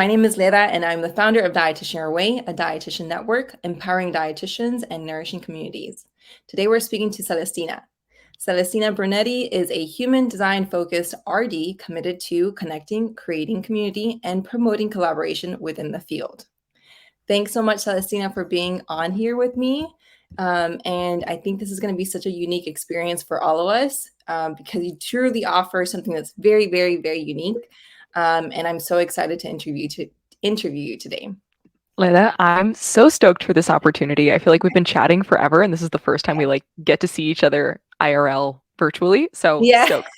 My name is Lera, and I'm the founder of Dietitian Your Way, a dietitian network empowering dietitians and nourishing communities. Today, we're speaking to Celestina. Celestina Brunetti is a human design focused RD committed to connecting, creating community, and promoting collaboration within the field. Thanks so much, Celestina, for being on here with me. And I think this is going to be such a unique experience for all of us because you truly offer something that's very, very, very unique. And I'm so excited to interview you today. Lena, I'm so stoked for this opportunity. I feel like we've been chatting forever, and this is the first time we get to see each other IRL virtually. So Yeah. stoked.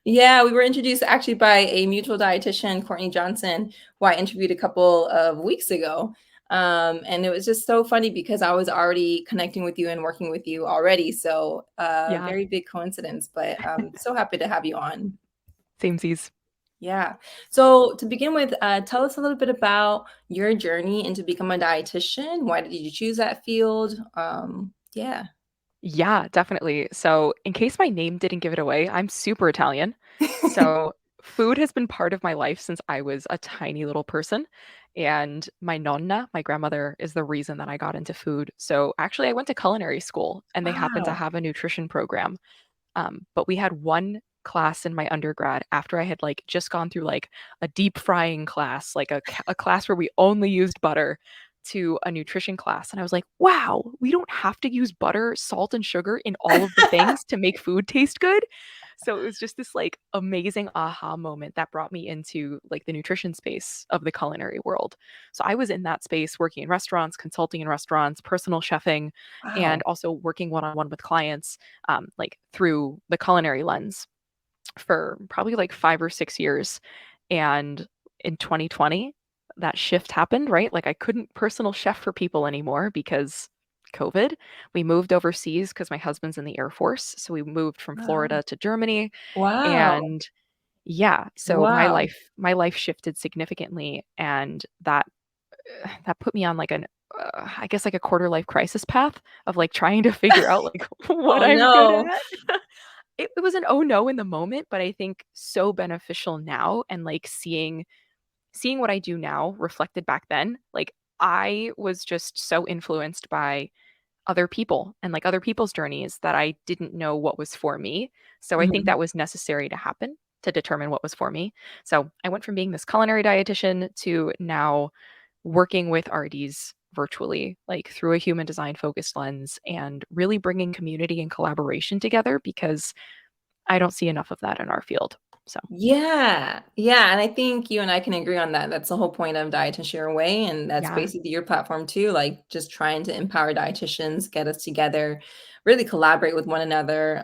Yeah, we were introduced actually by a mutual dietitian, Courtney Johnson, who I interviewed a couple of weeks ago. And it was just so funny because I was already connecting with you and working with you already. So Yeah, very big coincidence, but I'm so happy to have you on. samesies. Yeah. So to begin with, tell us a little bit about your journey into become a dietitian. Why did you choose that field? Yeah. Yeah, definitely. So, in case my name didn't give it away, I'm super Italian. So, food has been part of my life since I was a tiny little person. And my nonna, my grandmother, is the reason that I got into food. So, actually, I went to culinary school and they happened to Wow. have a nutrition program. But we had one class in my undergrad after I had just gone through a deep frying class, a class where we only used butter, to a nutrition class. And I was like, wow, we don't have to use butter, salt, and sugar in all of the things to make food taste good. So it was just this amazing aha moment that brought me into the nutrition space of the culinary world. So I was in that space working in restaurants, consulting in restaurants, personal chefing, and Wow. also working one on one with clients through the culinary lens for probably 5 or 6 years. And in 2020, that shift happened, right? I couldn't personal chef for people anymore because COVID. We moved overseas because my husband's in the Air Force. So we moved from Wow. Florida to Germany. Wow. And yeah, so Wow. my life shifted significantly. And that put me on I guess a quarter life crisis path of trying to figure out what Oh I'm good no. at. It was an oh no in the moment, but I think so beneficial now, and seeing what I do now reflected back then. I was just so influenced by other people and other people's journeys that I didn't know what was for me. So I think Mhm. that was necessary to happen to determine what was for me. So I went from being this culinary dietitian to now working with RDs virtually, through a human design focused lens, and really bringing community and collaboration together because I don't see enough of that in our field. So, Yeah. Yeah. And I think you and I can agree on that. That's the whole point of Dietitian Your Way. And that's yeah, basically your platform too. Like just trying to empower dietitians, get us together, really collaborate with one another.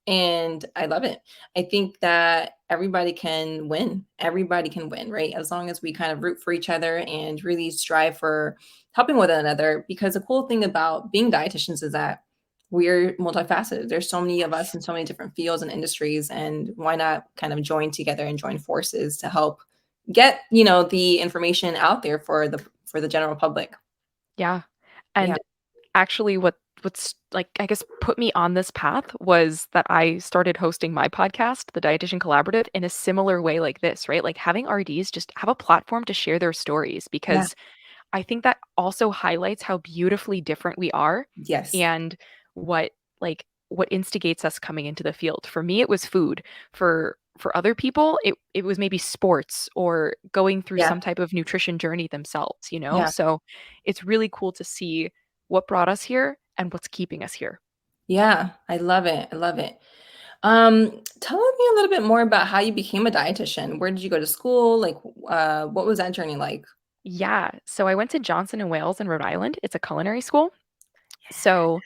And I love it. I think that everybody can win. Everybody can win, right? As long as we kind of root for each other and really strive for helping one another. Because the cool thing about being dietitians is that we're multifaceted. There's so many of us yes, in so many different fields and industries, and why not kind of join together and join forces to help get, the information out there for the general public. yeah. Yeah. And actually, what's I guess put me on this path was that I started hosting my podcast, the Dietitian Collaborative, in a similar way like this, right? Like having RDs just have a platform to share their stories Yeah. because I think that also highlights how beautifully different we are Yes. and what what instigates us coming into the field. For me, it was food. For other people, it was maybe sports or going through Yeah. some type of nutrition journey themselves, you know? Yeah. So it's really cool to see what brought us here and what's keeping us here. Yeah. I love it. I love it. Tell me a little bit more about how you became a dietitian. Where did you go to school? Like, what was that journey like? Yeah. So I went to Johnson and Wales in Rhode Island. It's a culinary school. So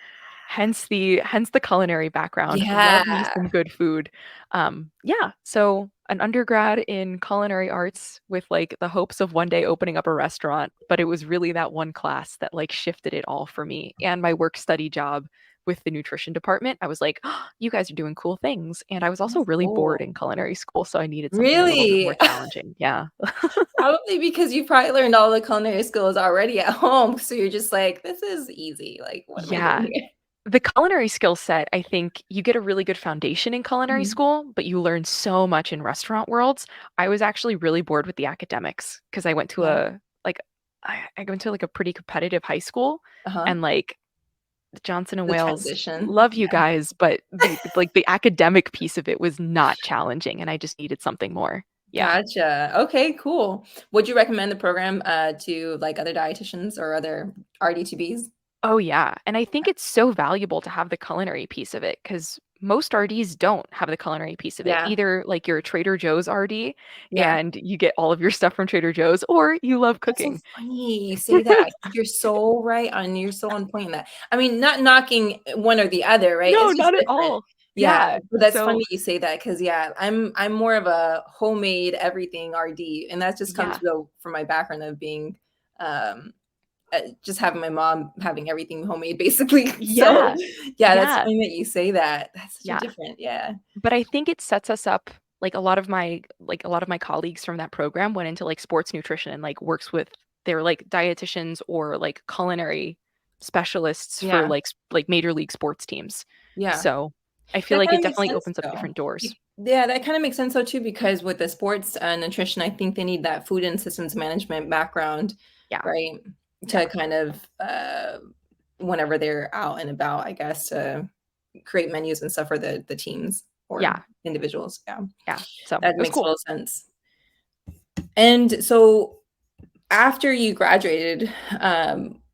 hence the culinary background. Yeah. Love me some good food. Yeah, so an undergrad in culinary arts with the hopes of one day opening up a restaurant, but it was really that one class that shifted it all for me. And my work study job with the nutrition department, I was like, oh, you guys are doing cool things. And I was also That's really bored cool. in culinary school, so I needed something a little bit more Really? challenging. Yeah. Probably because you probably learned all the culinary skills already at home, so you're just like, "This is easy, like, what am I doing Yeah. here?" The culinary skill set, I think you get a really good foundation in culinary Mhm. school, but you learn so much in restaurant worlds. I was actually really bored with the academics because I went to Yeah. like I went to like a pretty competitive high school, Uh-huh. and like Johnson and The Wales, transition. love you guys, but the academic piece of it was not challenging, and I just needed something more. Yeah. Gotcha. Okay, cool. Would you recommend the program to like other dietitians or other RDTBs? Oh, yeah, and I think it's so valuable to have the culinary piece of it because most RDs don't have the culinary piece of it. Yeah. Either, like, you're a Trader Joe's RD Yeah. and you get all of your stuff from Trader Joe's, or you love That's so cooking. funny you say that. You're so right on you're so on point in that. I mean, not knocking one or the other, right? No, It's just not at different. all. Yeah, Yeah, but that's so funny you say that because yeah, I'm more of a homemade everything RD, and that just comes yeah. from my background of being um just having my mom having everything homemade basically. So Yeah, yeah, that's yeah, funny that you say that. That's such a yeah. different, yeah. But I think it sets us up like a lot of my colleagues from that program went into like sports nutrition and like works with they're like dietitians or like culinary specialists for Yeah. like major league sports teams. Yeah. So I feel That like kinda it makes definitely sense opens up though. different doors. Yeah, that kinda makes sense though too, because with the sports, nutrition, I think they need that food and systems management background, Yeah. right? Yeah. To kind of, whenever they're out and about, I guess, to create menus and stuff for the teams or Yeah. individuals, yeah. Yeah. So it That was makes cool. total sense. And so after you graduated,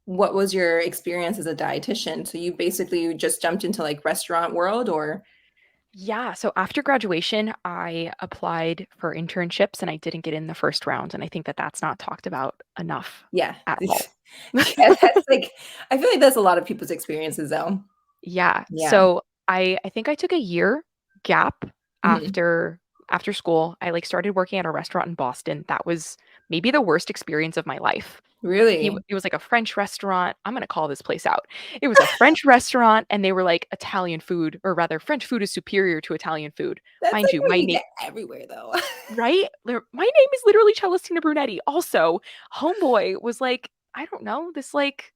what was your experience as a dietitian? So you basically just jumped into, like, restaurant world or Yeah. So after graduation, I applied for internships and I didn't get in the first round. And I think that that's not talked about enough yeah. at all. Yeah, that's like I feel like that's a lot of people's experiences though. Yeah. Yeah. So I think I took a year gap Mhm. after school. I like started working at a restaurant in Boston. That was maybe the worst experience of my life. Really? It was like a French restaurant. I'm gonna call this place out. It was a French restaurant, and they were like Italian food, or rather, French food is superior to Italian food. That's Mind like you, what my you name get everywhere though. right? My name is literally Celestina Brunetti. Also, homeboy was like, I don't know, this like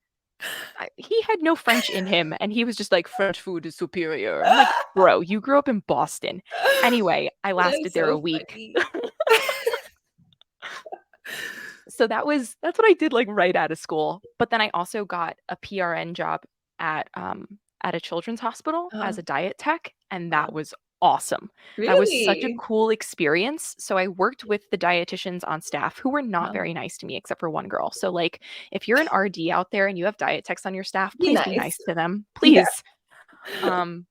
he had no French in him, and he was just like, "French food is superior." I'm like, "Bro, you grew up in Boston." Anyway, I lasted That's there a so week. funny. So that's what I did, like, right out of school, but then I also got a PRN job at a children's hospital Uh-huh. as a diet tech, and that Wow. was awesome. That was such a Really? cool experience. So I worked with the dietitians on staff who were not Uh-huh. very nice to me except for one girl. So, like, if you're an RD out there and you have diet techs on your staff, Be please be nice. nice to them, Yeah. please. Um,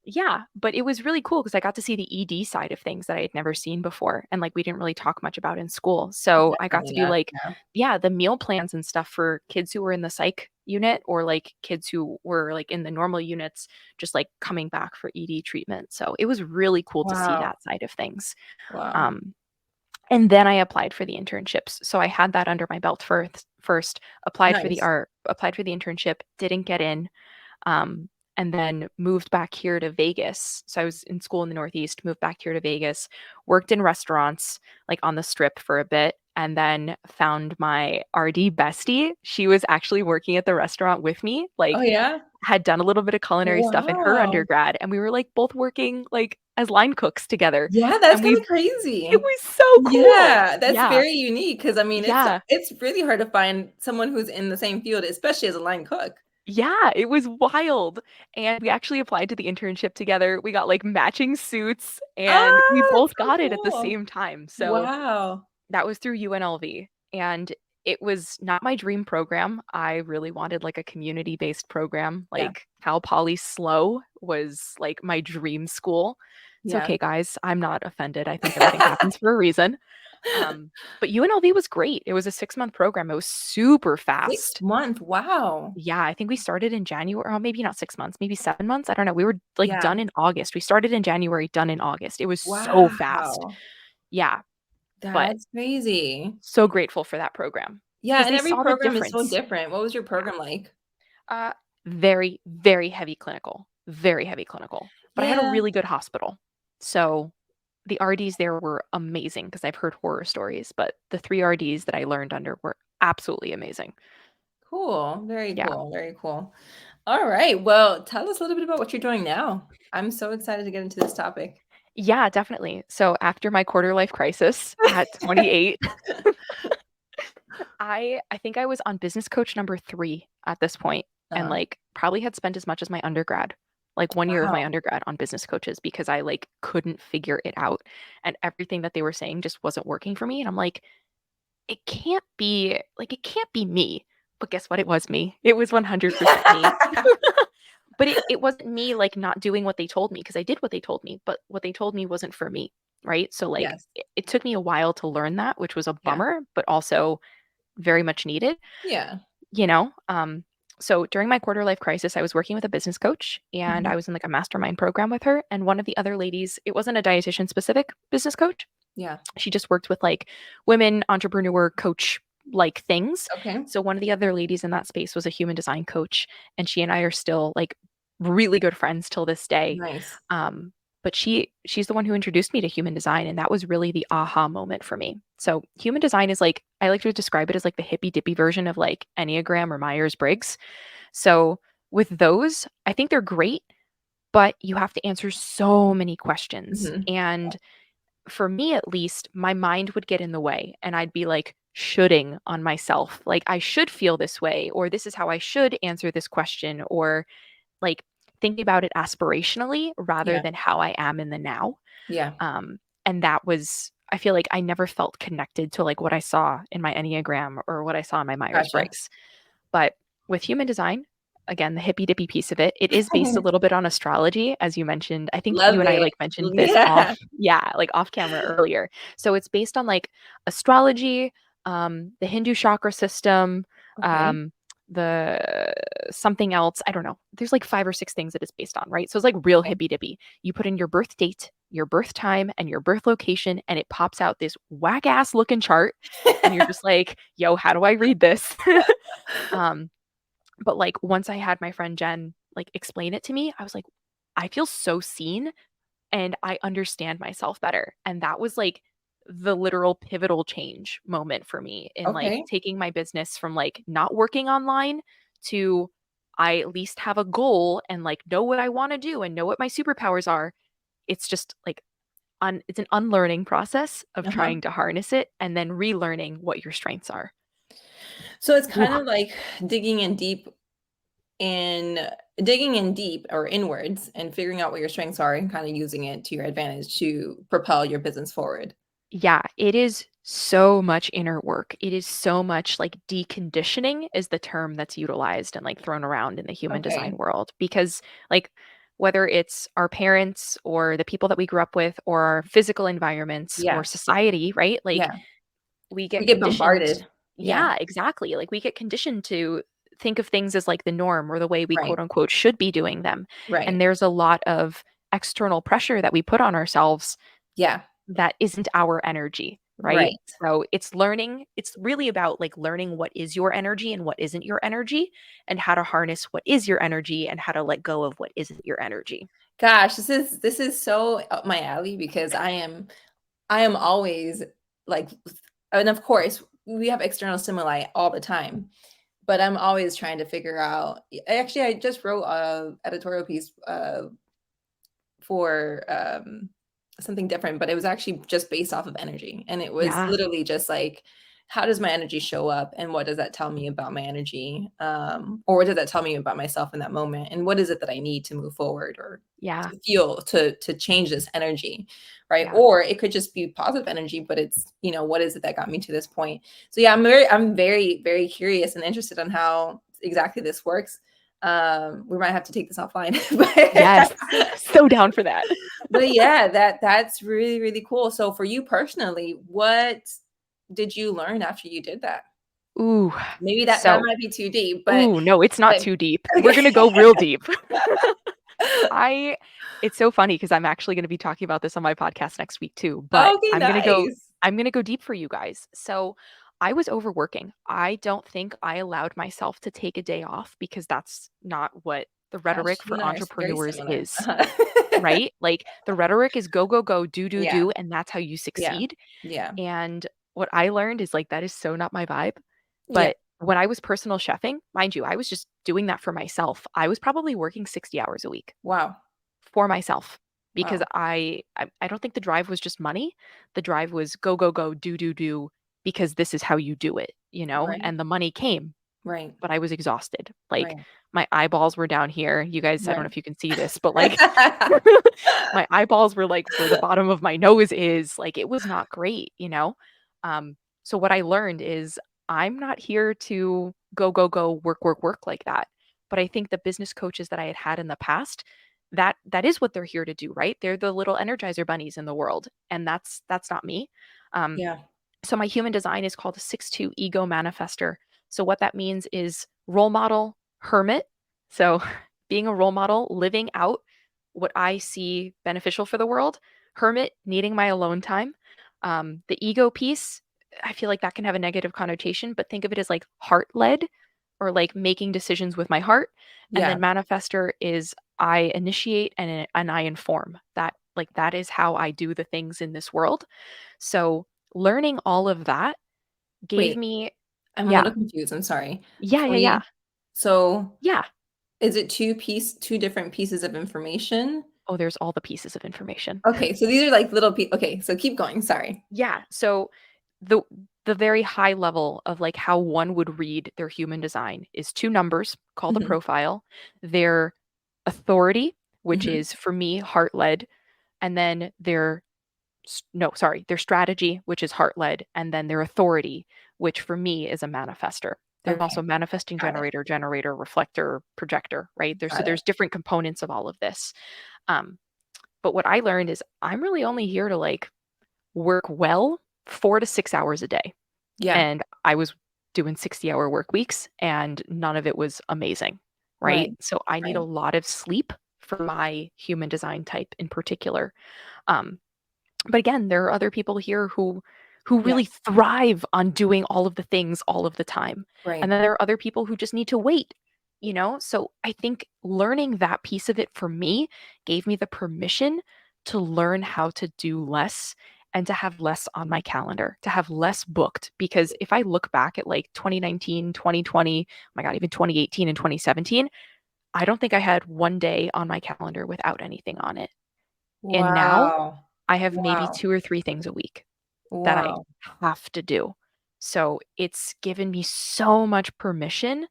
yeah, but it was really cool because I got to see the ED side of things that I had never seen before, and, like, we didn't really talk much about in school. So I got Definitely to do, not. like, Yeah. yeah, the meal plans and stuff for kids who were in the psych unit or, like, kids who were, like, in the normal units, just, like, coming back for ED treatment. So it was really cool to see Wow. that side of things. Wow. Um, and then I applied for the internships. So I had that under my belt first, Nice. applied for the internship, didn't get in, um, and then moved back here to Vegas. So I was in school in the Northeast, moved back here to Vegas, worked in restaurants, like on the strip for a bit, and then found my RD bestie. She was actually working at the restaurant with me, Oh, like yeah? had done a little bit of culinary stuff in her Wow. undergrad, and we were like both working like as line cooks together. Yeah, that's And kinda it crazy. was so cool. Yeah, that's Yeah. very unique because I mean, Yeah. it's really hard to find someone who's in the same field, especially as a line cook. Yeah, it was wild, and we actually applied to the internship together. We got, like, matching suits, and we Ah, that's both so got it at the cool. same time, so Wow. that was through UNLV, and it was not my dream program. I really wanted, like, a community-based program, Yeah, like, Cal Poly SLO was, like, my dream school. It's yeah. okay, guys, I'm not offended, I think everything happens for a reason. Um, but UNLV was great. It was a 6-month program, it was super 6 fast. month, wow. Yeah, I think we started in January, or maybe not 6 months, maybe 7 months, I don't know, we were, like, Yeah. done in August. We started in January, done in August. It was so fast. Wow. Yeah, but That's crazy. so grateful for that program Yeah, because and they every saw the program is so difference. different. What was your Yeah. program like? Uh, very, very heavy clinical, very heavy clinical, but I had a Yeah, really good hospital. So, the RDs there were amazing because 'cause I've heard horror stories, but the 3 RDs that I learned under were absolutely amazing. cool. Very Yeah. cool, very cool. All right. Well, tell us a little bit about what you're doing now. I'm so excited to get into this topic. Yeah, definitely. So after my quarter life crisis at 28, I think I was on business coach number 3 at this point, and Uh, like probably had spent as much as my undergrad, like 1 year of my wow. undergrad on business coaches because I like couldn't figure it out and everything that they were saying just wasn't working for me, and I'm like, it can't be me. But guess what? It was me. It was 100% me. But it wasn't me, like, not doing what they told me because I did what they told me, but what they told me wasn't for me, right? So, like, Yes. it took me a while to learn that, which was a Yeah. bummer, but also very much needed, Yeah. you know? So during my quarter life crisis, I was working with a business coach and Mhm. I was in, like, a mastermind program with her, and one of the other ladies, it wasn't a dietitian specific business coach. Yeah. She just worked with, like, women entrepreneur coach like things. Okay. So one of the other ladies in that space was a human design coach, and she and I are still, like, really good friends till this day. Nice. Um, but she's the one who introduced me to human design, and that was really the aha moment for me. So human design is like, I like to describe it as like the hippy dippy version of like Enneagram or Myers-Briggs. So with those, I think they're great, but you have to answer so many questions. Mhm. And for me at least, my mind would get in the way and I'd be like shoulding on myself. Like, I should feel this way, or this is how I should answer this question, or like thinking about it aspirationally rather Yeah. than how I am in the now. Yeah. And that was, I feel like I never felt connected to like what I saw in my Enneagram or what I saw in my Myers Gotcha. Briggs. But with human design, again, the hippy dippy piece of it, it is based a little bit on astrology, as you mentioned. I think you Love and I it. like mentioned this Yeah. like off camera earlier. So it's based on like astrology, the Hindu chakra system, Okay. um, the something else. I don't know. There's like 5 or 6 things that it's based on, right? So it's like real Okay. hippy dippy. You put in your birth date, your birth time, and your birth location, and it pops out this whack ass looking chart. And you're just like, yo, how do I read this? um, but, like, once I had my friend Jen, like, explain it to me, I was like, "I feel so seen, and I understand myself better." And that was, like, the literal pivotal change moment for me in, like, Okay. taking my business from, like, not working online to I at least have a goal and, like, know what I wanna do and know what my superpowers are. It's just, like, it's an unlearning process of Uh-huh. trying to harness it and then relearning what your strengths are. So it's Ooh. kind of like digging in deep in digging in deep or inwards and figuring out what your strengths are and kind of using it to your advantage to propel your business forward. Yeah, it is so much inner work. It is so much like deconditioning is the term that's utilized and like thrown around in the human design Okay. world because like whether it's our parents or the people that we grew up with or our physical environments or Yeah. society, right? Like Yeah. we We get get conditioned. bombarded. Yeah. Yeah, exactly. Like we get conditioned to think of things as like the norm or the way we Right. quote unquote should be doing them. And Right. there's a lot of external pressure that we put on ourselves Yeah. that isn't our energy, right? Right. So it's learning, it's really about like learning what is your energy and what isn't your energy, and how to harness what is your energy and how to let go of what isn't your energy. Gosh, this is so up my alley because I am always like, and of course, we have external stimuli all the time, but I'm always trying to figure out. Actually, I just wrote a editorial piece for something different, but it was actually just based off of energy, and it was Yeah. literally just like, how does my energy show up, and what does that tell me about my energy, or what does that tell me about myself in that moment, and what is it that I need to move forward or Yeah. to feel to change this energy, right? Yeah. Or it could just be positive energy, but it's, what is it that got me to this point? So yeah, I'm very curious and interested on how exactly this works. We might have to take this offline. Yes. but So down for that. but yeah, that's really, really cool. So for you personally, what did you learn after you did that? Ooh. Maybe that So, might be too deep, but ooh, no, it's not but too deep. We're okay. going to go real deep. I it's so funny because I'm actually going to be talking about this on my podcast next week too, but Okay, nice. I'm going to go deep for you guys. So, I was overworking. I don't think I allowed myself to take a day off because that's not what the Gosh, rhetoric you for and I are very entrepreneurs similar. is, right? Like the rhetoric is go go go, do do Yeah, do, and that's how you yeah, succeed. yeah, And what I learned is like that is so not my vibe. yeah, But when I was personal chefing, mind you, I was just doing that for myself. I was probably working 60 hours a week Wow. for myself because Wow. I don't think the drive was just money. The drive was go, go, go, do, because this is how you do it, you know? Right. And the money came, Right. but I was exhausted. Like Right. my eyeballs were down here. You guys, I don't know Right. if you can see this, but like my eyeballs were like where the bottom of my nose is. Like it was not great, you know? So what I learned is I'm not here to go, go, go, work, work, work like that. But I think the business coaches that I had had in the past, that is what they're here to do, right? They're the little energizer bunnies in the world, and that's not me. Um, Yeah. so my human design is called a 6-2 ego manifester. So what that means is role model, hermit. So being a role model, living out what I see beneficial for the world, hermit, needing my alone time. The ego piece, I feel like that can have a negative connotation, but think of it as like heart led or like making decisions with my heart. And Yeah. then manifester is I initiate and I inform. That like that is how I do the things in this world. So learning all of that gave Wait, me I'm a little yeah. confused. I'm sorry. Yeah, For yeah, yeah. me, so Yeah. is it two different pieces of information? Oh, there's all the pieces of information. Okay, so these are like little okay, so keep going. Sorry. Yeah. So the the very high level of like how one would read their human design is two numbers called a Mhm. profile, their authority, which Mhm. is for me heart led, and then their no, sorry, their strategy, which is heart led, and then their authority, which for me is a manifester. There's also Okay, manifesting got it. generator, reflector, projector, right? Got it. There's different components of all of this. Um, but what I learned is I'm really only here to like work well 4 to 6 hours a day. Yeah. And I was doing 60-hour work weeks and none of it was amazing, right? Right. So I need a Right. lot of sleep for my human design type in particular. Um, but again, there are other people here who Yeah. really thrive on doing all of the things all of the time. And Right. then there are other people who just need to wait, you know? So I think learning that piece of it for me gave me the permission to learn how to do less and to have less on my calendar, to have less booked. Because if I look back at like 2019, 2020, oh my God, even 2018 and 2017, I don't think I had one day on my calendar without anything on it. And now Wow. I have maybe Wow. 2 or 3 things a week that I Wow. have to do. So it's given me so much permission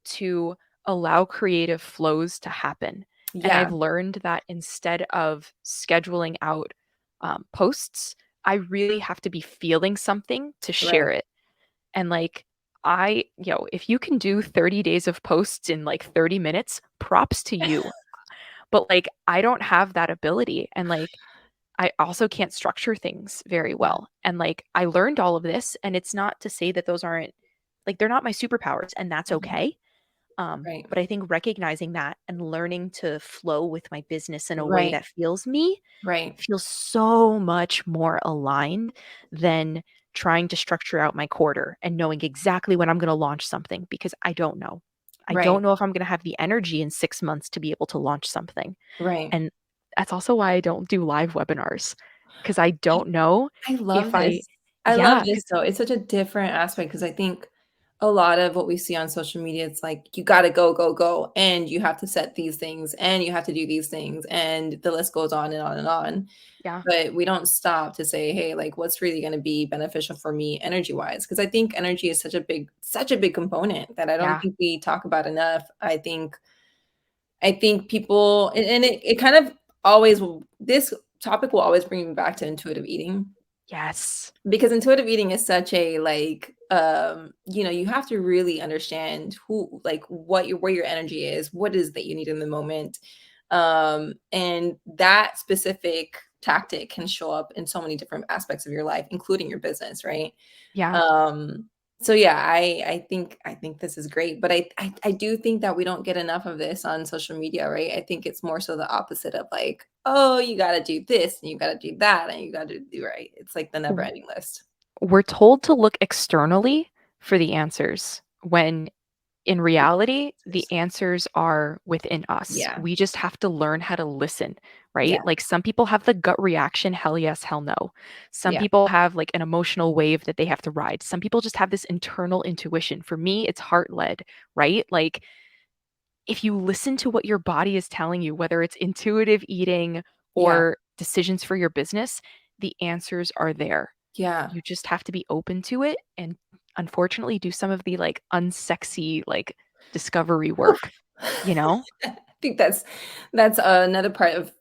to allow creative flows to happen. And Yeah. I've learned that instead of scheduling out posts, I really have to be feeling something to share Right. it. And like, if you can do 30 days of posts in like 30 minutes, props to you. But like, I don't have that ability. And like, I also can't structure things very Yeah. well. And like I learned all of this and it's not to say that those aren't like they're not my superpowers and that's Mhm. okay. Right. But I think recognizing that and learning to flow with my business in a way Right. that feels me Right. feels so much more aligned than trying to structure out my quarter and knowing exactly when I'm going to launch something because I don't know. I Right. don't know if I'm going to have the energy in 6 months to be able to launch something. Right. And that's also why I don't do live webinars because I don't know I if love I this. I love yeah, this 'cause though. It's such a different aspect because I think a lot of what we see on social media, it's like you gotta go, go, go, and you have to set these things, and you have to do these things, and the list goes on and on and on. yeah, But we don't stop to say, hey, like what's really gonna be beneficial for me energy wise? Because I think energy is such a big component that I don't yeah, think we talk about enough. I think people and it kind of always will this topic will always bring me back to intuitive eating yes, because intuitive eating is such a like you have to really understand who like what your where your energy is, what is that you need in the moment. And that specific tactic can show up in so many different aspects of your life, including your business, right? yeah. Um, so yeah, I think this is great, but I do think that we don't get enough of this on social media, right? I think it's more so the opposite of like, oh, you got to do this and you got to do that and you got to do right. It's like the never W ending list. We're told to look externally for the answers when in reality, the answers are within us. Yeah. We just have to learn how to listen, Yeah. right? Like some people have the gut reaction, hell yes, hell no. Some Yeah. people have like an emotional wave that they have to ride. Some people just have this internal intuition. For me, it's heart led, right? Like if you listen to what your body is telling you, whether it's intuitive eating Yeah. or decisions for your business, the answers are there. Yeah. You just have to be open to it and unfortunately do some of the like unsexy like discovery work, you know? I think that's another part of,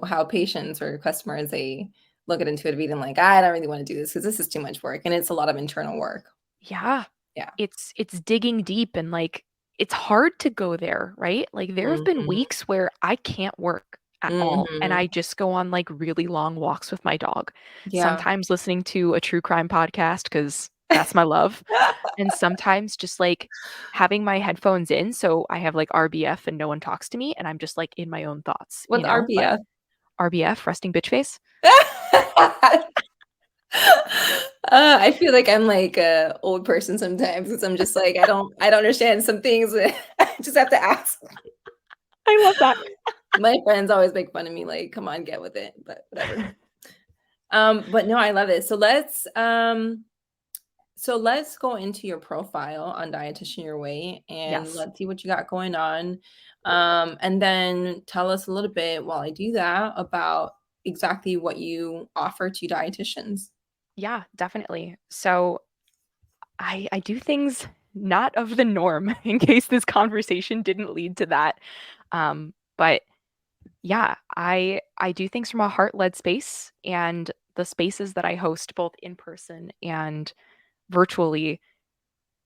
how patients or customers, they look at intuitive eating like, I don't really want to do this because this is too much work. And it's a lot of internal work. Yeah. Yeah. It's digging deep and like it's hard to go there, right? Like there have been Mhm. weeks where I can't work at all and I Mhm. just go on like really long walks with my dog. Yeah. Sometimes listening to a true crime podcast cuz that's my love. And sometimes just like having my headphones in so I have like RBF and no one talks to me and I'm just like in my own thoughts, What's But RBF? RBF, resting bitch face. I feel like I'm like a old person sometimes because I'm just like, I don't understand some things. I just have to ask. I love that. My friends always make fun of me, like, come on, get with it, but whatever. But no, I love it. So let's go into your profile on Dietitian Your Way and Yes. let's see what you got going on. And then tell us a little bit while I do that about exactly what you offer to dietitians. Yeah, definitely. So I do things not of the norm in case this conversation didn't lead to that. But yeah, I do things from a heart-led space and the spaces that I host both in person and virtually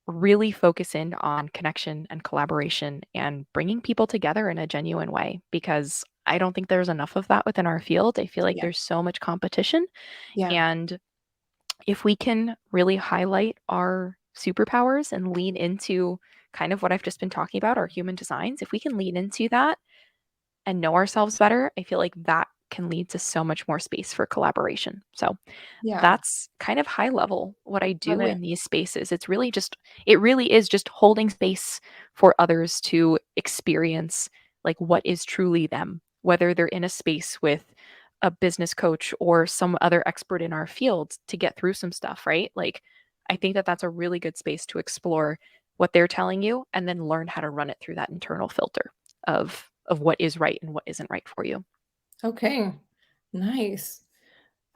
really focus in on connection and collaboration and bringing people together in a genuine way because I don't think there's enough of that within our field. I feel like Yeah. there's so much competition Yeah. and if we can really highlight our superpowers and lean into kind of what I've just been talking about, our human designs, if we can lean into that and know ourselves better, I feel like that can lead to so much more space for collaboration. So Yeah. that's kind of high level what I Love do it. in these spaces. It really is just holding space for others to experience like what is truly them, whether they're in a space with a business coach or some other expert in our field to get through some stuff, right? Like, I think that that's a really good space to explore what they're telling you and then learn how to run it through that internal filter of what is right and what isn't right for you. Okay. Nice.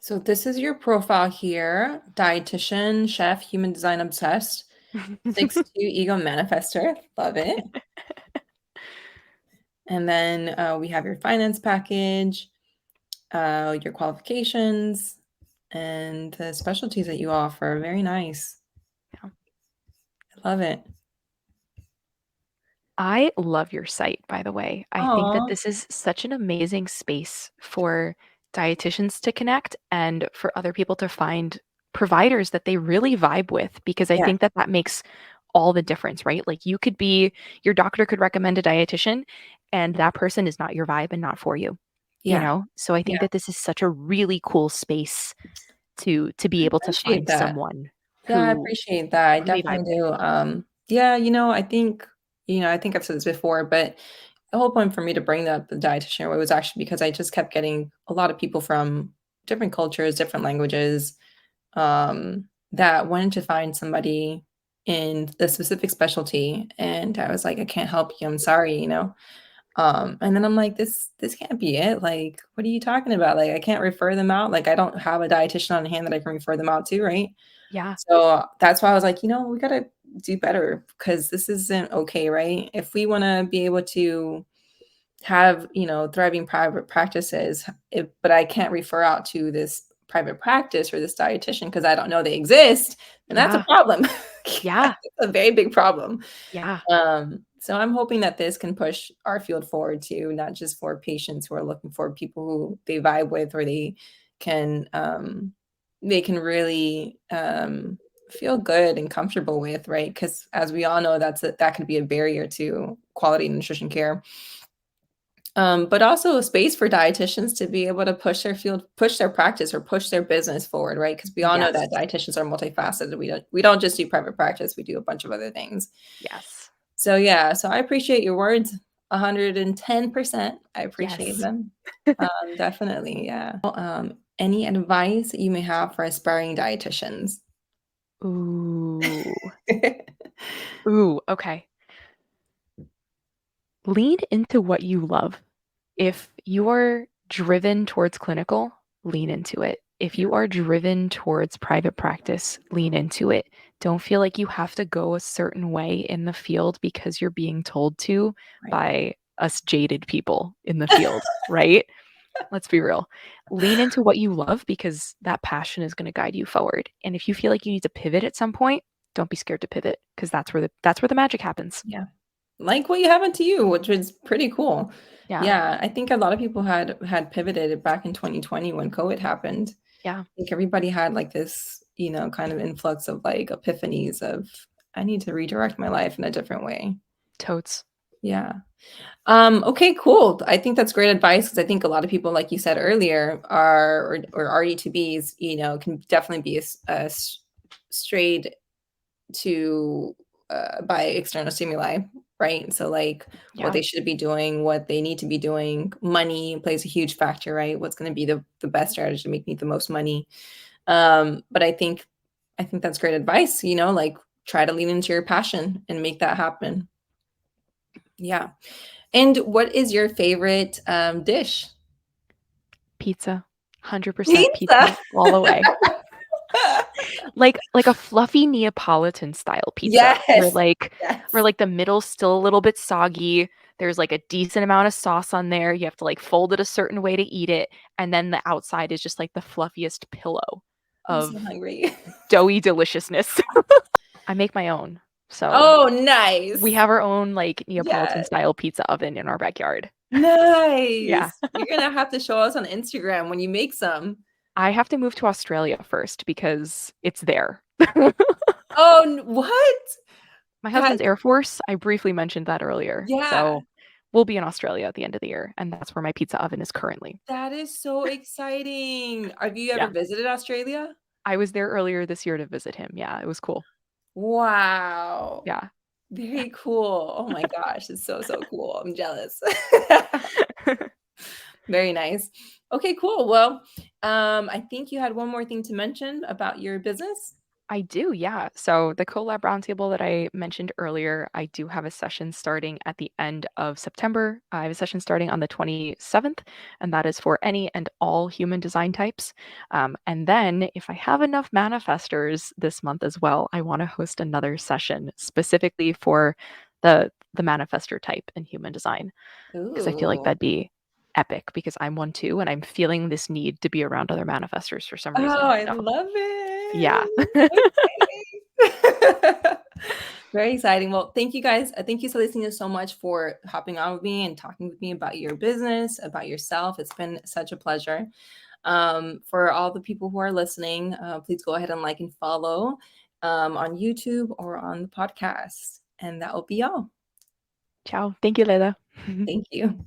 So this is your profile here. Dietitian, chef, human design obsessed, 6'2" ego manifester. Love it. And then we have your finance package, your qualifications, and the specialties that you offer. Very nice. Yeah. I love it. I love your site, by the way. I think that Oh, this is such an amazing space for dietitians to connect and for other people to find providers that they really vibe with because I yeah. think that that makes all the difference, right? Like your doctor could recommend a dietitian and that person is not your vibe and not for you, you Yeah. know? So I think Yeah. that this is such a really cool space to be I able to appreciate find that. someone Yeah, I who appreciate that. I really vibes definitely with do. you. Yeah, I think I've said this before, but the whole point for me to bring up the dietitian was actually because I just kept getting a lot of people from different cultures, different languages, that wanted to find somebody in the specific specialty, and I was like, I can't help you. I'm sorry. And then I'm like, this can't be it. Like, what are you talking about? Like, I can't refer them out. Like, I don't have a dietitian on hand that I can refer them out to, right? Yeah. So that's why I was like, we gotta do better because this isn't okay, right? If we want to be able to have, thriving private practices, but I can't refer out to this private practice or this dietitian because I don't know they exist, and that's a Yeah. problem. Yeah. That's a very big problem. Yeah. So I'm hoping that this can push our field forward too, not just for patients who are looking for people who they vibe with or can they can really feel good and comfortable with, right? Because as we all know, that could be a barrier to quality nutrition care. But also a space for dietitians to be able to push their field, push their practice, or push their business forward, right? Because we all know that Yes. dietitians are multifaceted. We don't just do private practice; we do a bunch of other things. Yes. So yeah, so I appreciate your words 110%. I appreciate Yes. them. Definitely, yeah. Any advice you may have for aspiring dietitians? Ooh. Ooh, okay. Lean into what you love. If you are driven towards clinical, lean into it. If Yeah, you are driven towards private practice, lean into it. Don't feel like you have to go a certain way in the field because you're being told to right. by us jaded people in the field, right? Let's be real. Lean into what you love because that passion is going to guide you forward. And if you feel like you need to pivot at some point, don't be scared to pivot because that's where the magic happens. Yeah. Like what you happened to you, which was pretty cool. Yeah. Yeah, I think a lot of people had pivoted back in 2020 when COVID happened. Yeah. I think everybody had like this, kind of influx of like epiphanies of I need to redirect my life in a different way. Totes. Yeah. Okay, cool. I think that's great advice because I think a lot of people, like you said earlier, or RE2Bs, can definitely be strayed to by external stimuli, right? So like what Yeah. they should be doing, what they need to be doing, money plays a huge factor, right? What's going to be the best strategy to make me the most money? But I think that's great advice, like try to lean into your passion and make that happen. Yeah. And what is your favorite dish? Pizza. 100% Pizza. pizza all the way. Like a fluffy Neapolitan style pizza where Yes. Yes. the middle's still a little bit soggy. There's like a decent amount of sauce on there. You have to like fold it a certain way to eat it, and then the outside is just like the fluffiest pillow I'm so of hungry. doughy deliciousness. I make my own. So Oh, we nice. have our own like Neapolitan Yeah. style pizza oven in our backyard. Yeah. Nice. You're gonna have to show us on Instagram when you make some. I have to move to Australia first because it's there. Oh, what? My That husband's Air Force, I briefly mentioned that earlier. yeah, So we'll be in Australia at the end of the year, and that's where my pizza oven is currently. that is so exciting. Have you ever Yeah. visited Australia? I was there earlier this year to visit him. Yeah, it was cool. Wow. Yeah. Very cool. Oh my gosh, it's so, so cool. I'm jealous. Very nice. Okay, cool. Well, I think you had one more thing to mention about your business. I do, yeah. So the collab roundtable that I mentioned earlier, I do have a session starting at the end of September. I have a session starting on the 27th, and that is for any and all human design types. And then, if I have enough manifestors this month as well, I want to host another session specifically for the manifestor type in human design because I feel like Ooh. that'd be epic because I'm one too, and I'm feeling this need to be around other manifestors for some Oh, reason. I So, love yeah. it. So exciting. Very exciting. Well, thank you guys. Thank you, Celestina, so much for hopping on with me and talking with me about your business, about yourself. It's been such a pleasure. For all the people who are listening, please go ahead and like and follow on YouTube or on the podcast. And that will be all. Ciao. Thank you, Leila. Thank you.